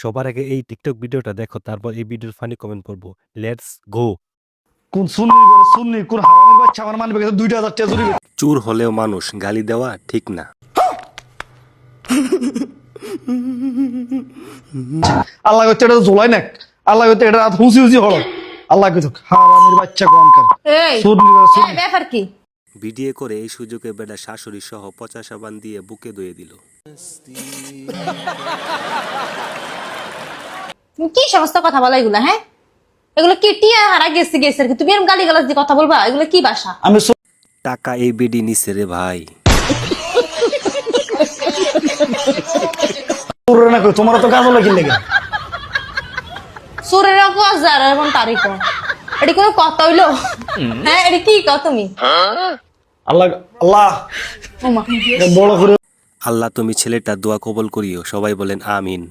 সবার আগে এই টিকটক ভিডিওটা দেখো, তারপর এই ভিডিওর ফানি কমেন্ট করবো। Let's go. কোন সুন্নি কোন হারামের বাচ্চা আমার মানবে 2000 টাকা চুরি করছে। চুর হলেও মানুষ, গালি দেওয়া ঠিক না। আল্লাহ কইতে এটা জোলাই না, আল্লাহ কইতে এটা হুসি হুসি হলো, আল্লাহ কইতো হারামের বাচ্চা কোনকার এই সুন্নি ব্যাপার কি? ভিডিও করে এই সুযোগে বেটা শাশুড়ি সহ 50 সাবান দিয়ে বুকে ধুয়ে দিল। তুমি কি সমস্ত কথা বলা এগুলা? হ্যাঁ, এগুলো কি টিয়া হারা গেছে গেছে আর কি? তুমি এরকম গালি গালাজ দিয়ে কথা বলবা? এগুলো কি ভাষা? আমি টাকা এই বেডি নিছে রে ভাই। সুরে না কই তোমার তো কাজ হলো কি লাগে? সুরের হাজার এমন তারিখ এটি কোনো কথা হইলো? হ্যাঁ, এটি কি কও তুমি? আল্লাহ আল্লাহ ওমা, বড় করে আল্লাহ তুমি ছেলেটা দোয়া কবুল করিও, সবাই বলেন আমিন।